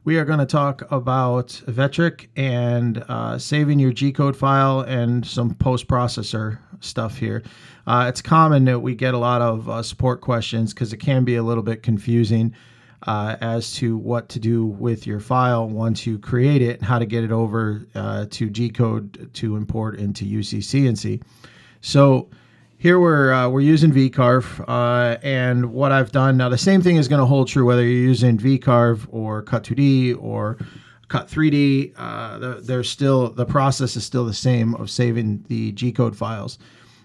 we are going to talk about Vectric and saving your G-code file and some post-processor stuff here. It's common that we get a lot of support questions because it can be a little bit confusing as to what to do with your file once you create it and how to get it over to G-code to import into UC CNC. So here we're using VCarve, and what I've done now, the same thing is going to hold true whether you're using VCarve or Cut2D or Cut3D. The process is still the same of saving the G-code files.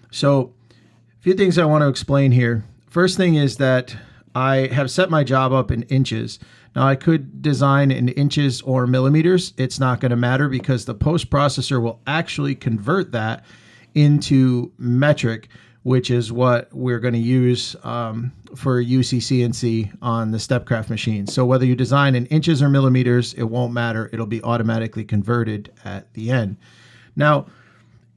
So a few things I want to explain here. First thing is that I have set my job up in inches. Now I could design in inches or millimeters. It's not going to matter because the post processor will actually convert that into metric, which is what we're going to use for UC CNC on the STEPCRAFT machine. So whether you design in inches or millimeters, it won't matter. It'll be automatically converted at the end. Now,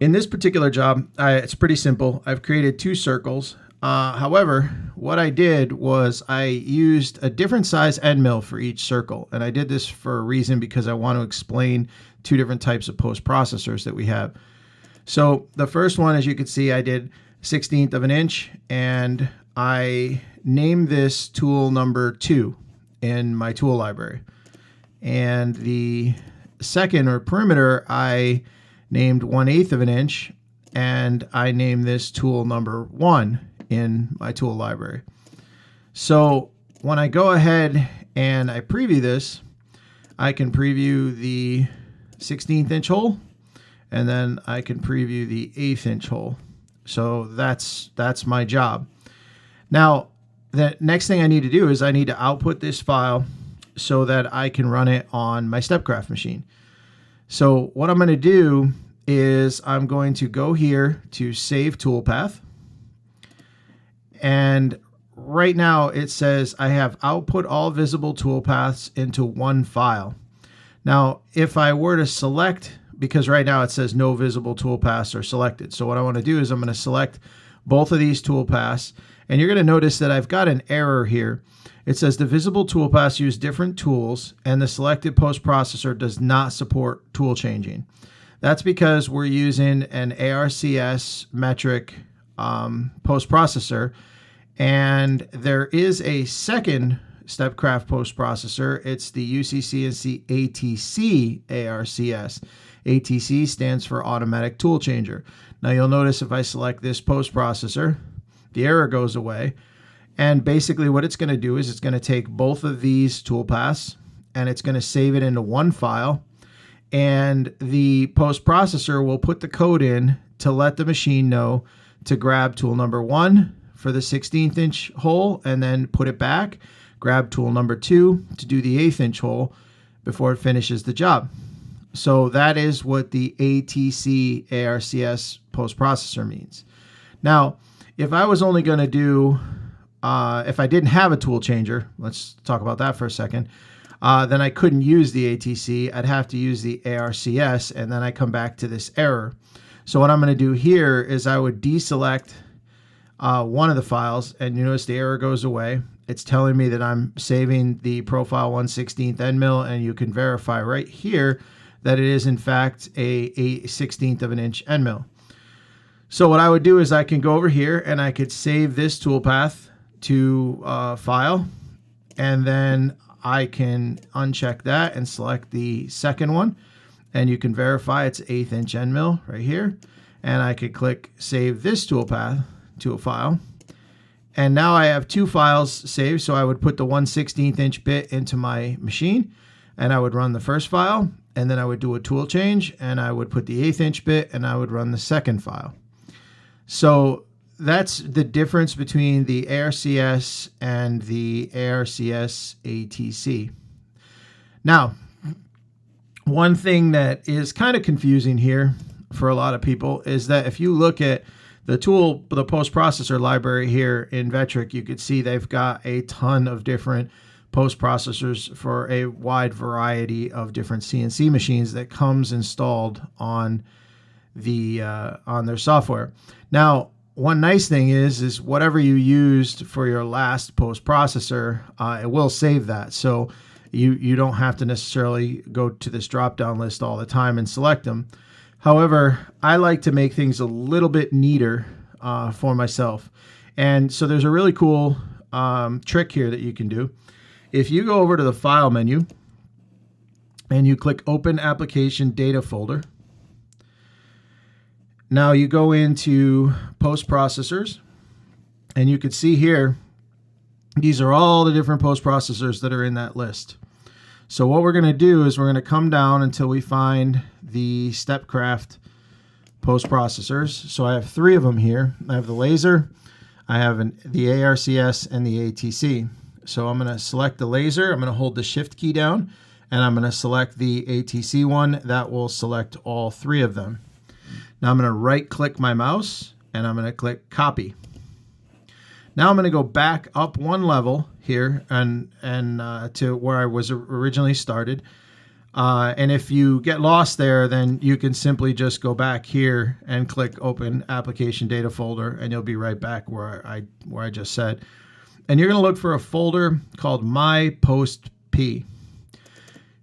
in this particular job, it's pretty simple. I've created two circles. However, what I did was I used a different size end mill for each circle. And I did this for a reason because I want to explain two different types of post processors that we have. So the first one, as you can see, I did 1/16 of an inch, and I named this tool number 2 in my tool library. And the second, or perimeter, I named 1/8 of an inch, and I named this tool number 1 in my tool library. So when I go ahead and I preview this, I can preview the 1/16 inch hole, and then I can preview the 1/8 inch hole. So that's my job. Now, the next thing I need to do is I need to output this file so that I can run it on my STEPCRAFT machine. So what I'm going to do is I'm going to go here to Save Toolpath. And right now it says I have output all visible toolpaths into one file. Now, if I were to select, because right now it says no visible toolpaths are selected. So what I want to do is I'm going to select both of these toolpaths, and you're going to notice that I've got an error here. It says the visible toolpaths use different tools, and the selected post processor does not support tool changing. That's because we're using an ARCS metric post processor, and there is a second STEPCRAFT post processor. It's the UC CNC ATC ARCS. ATC stands for Automatic Tool Changer. Now you'll notice if I select this post processor, the error goes away. And basically what it's going to do is it's going to take both of these toolpaths and it's going to save it into one file. And the post processor will put the code in to let the machine know to grab tool number 1 for the 1/16 inch hole and then put it back. Grab tool number 2 to do the 1/8 inch hole before it finishes the job. So that is what the ATC ARCS post processor means. Now, if I was only going to do, if I didn't have a tool changer, let's talk about that for a second, then I couldn't use the ATC. I'd have to use the ARCS, and then I come back to this error. So what I'm going to do here is I would deselect one of the files, and you notice the error goes away. It's telling me that I'm saving the profile 1/16 end mill, and you can verify right here that it is in fact a 1/16 of an inch end mill. So what I would do is I can go over here and I could save this toolpath to file, and then I can uncheck that and select the second one, and you can verify it's 1/8 inch end mill right here, and I could click save this toolpath to a file. And now I have two files saved, so I would put the 1/16 inch bit into my machine, and I would run the first file, and then I would do a tool change, and I would put the 1/8 inch bit, and I would run the second file. So that's the difference between the ARCS and the ARCS ATC. Now, one thing that is kind of confusing here for a lot of people is that if you look at the post processor library here in Vectric, you could see they've got a ton of different post processors for a wide variety of different CNC machines that comes installed on their software. Now, one nice thing is whatever you used for your last post processor, it will save that. So You don't have to necessarily go to this drop-down list all the time and select them. However, I like to make things a little bit neater for myself. And so there's a really cool trick here that you can do. If you go over to the File menu and you click Open Application Data Folder, now you go into Post Processors, and you can see here, these are all the different post processors that are in that list. So what we're going to do is we're going to come down until we find the STEPCRAFT post processors. So I have 3 of them here. I have the laser, I have the ARCS, and the ATC. So I'm going to select the laser. I'm going to hold the Shift key down, and I'm going to select the ATC one. That will select all 3 of them. Now I'm going to right-click my mouse, and I'm going to click Copy. Now I'm going to go back up 1 level here and to where I was originally started. And if you get lost there, then you can simply just go back here and click Open Application Data Folder, and you'll be right back where I just said. And you're going to look for a folder called MyPostP.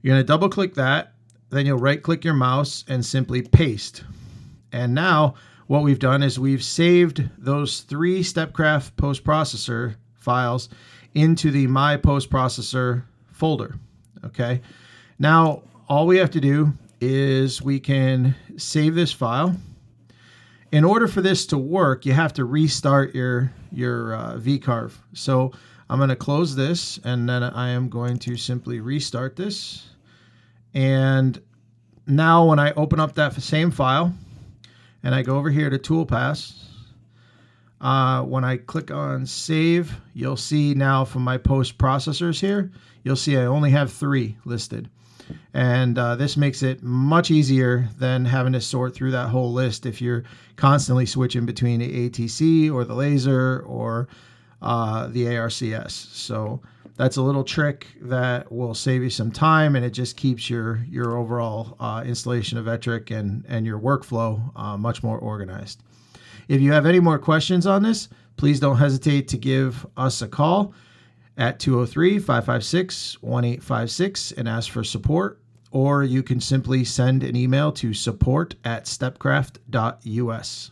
You're going to double click that, then you'll right click your mouse and simply paste. And now what we've done is we've saved those 3 STEPCRAFT post processor files into the MyPostProcessor folder. Okay. Now all we have to do is we can save this file. In order for this to work, you have to restart your vCarve. So I'm going to close this, and then I am going to simply restart this. And now when I open up that same file and I go over here to Toolpaths, when I click on Save, you'll see now from my post processors here, you'll see I only have 3 listed. And this makes it much easier than having to sort through that whole list if you're constantly switching between the ATC or the laser or the ARCS. So that's a little trick that will save you some time, and it just keeps your overall installation of Vectric and your workflow much more organized. If you have any more questions on this, please don't hesitate to give us a call at 203-556-1856 and ask for support, or you can simply send an email to support@stepcraft.us.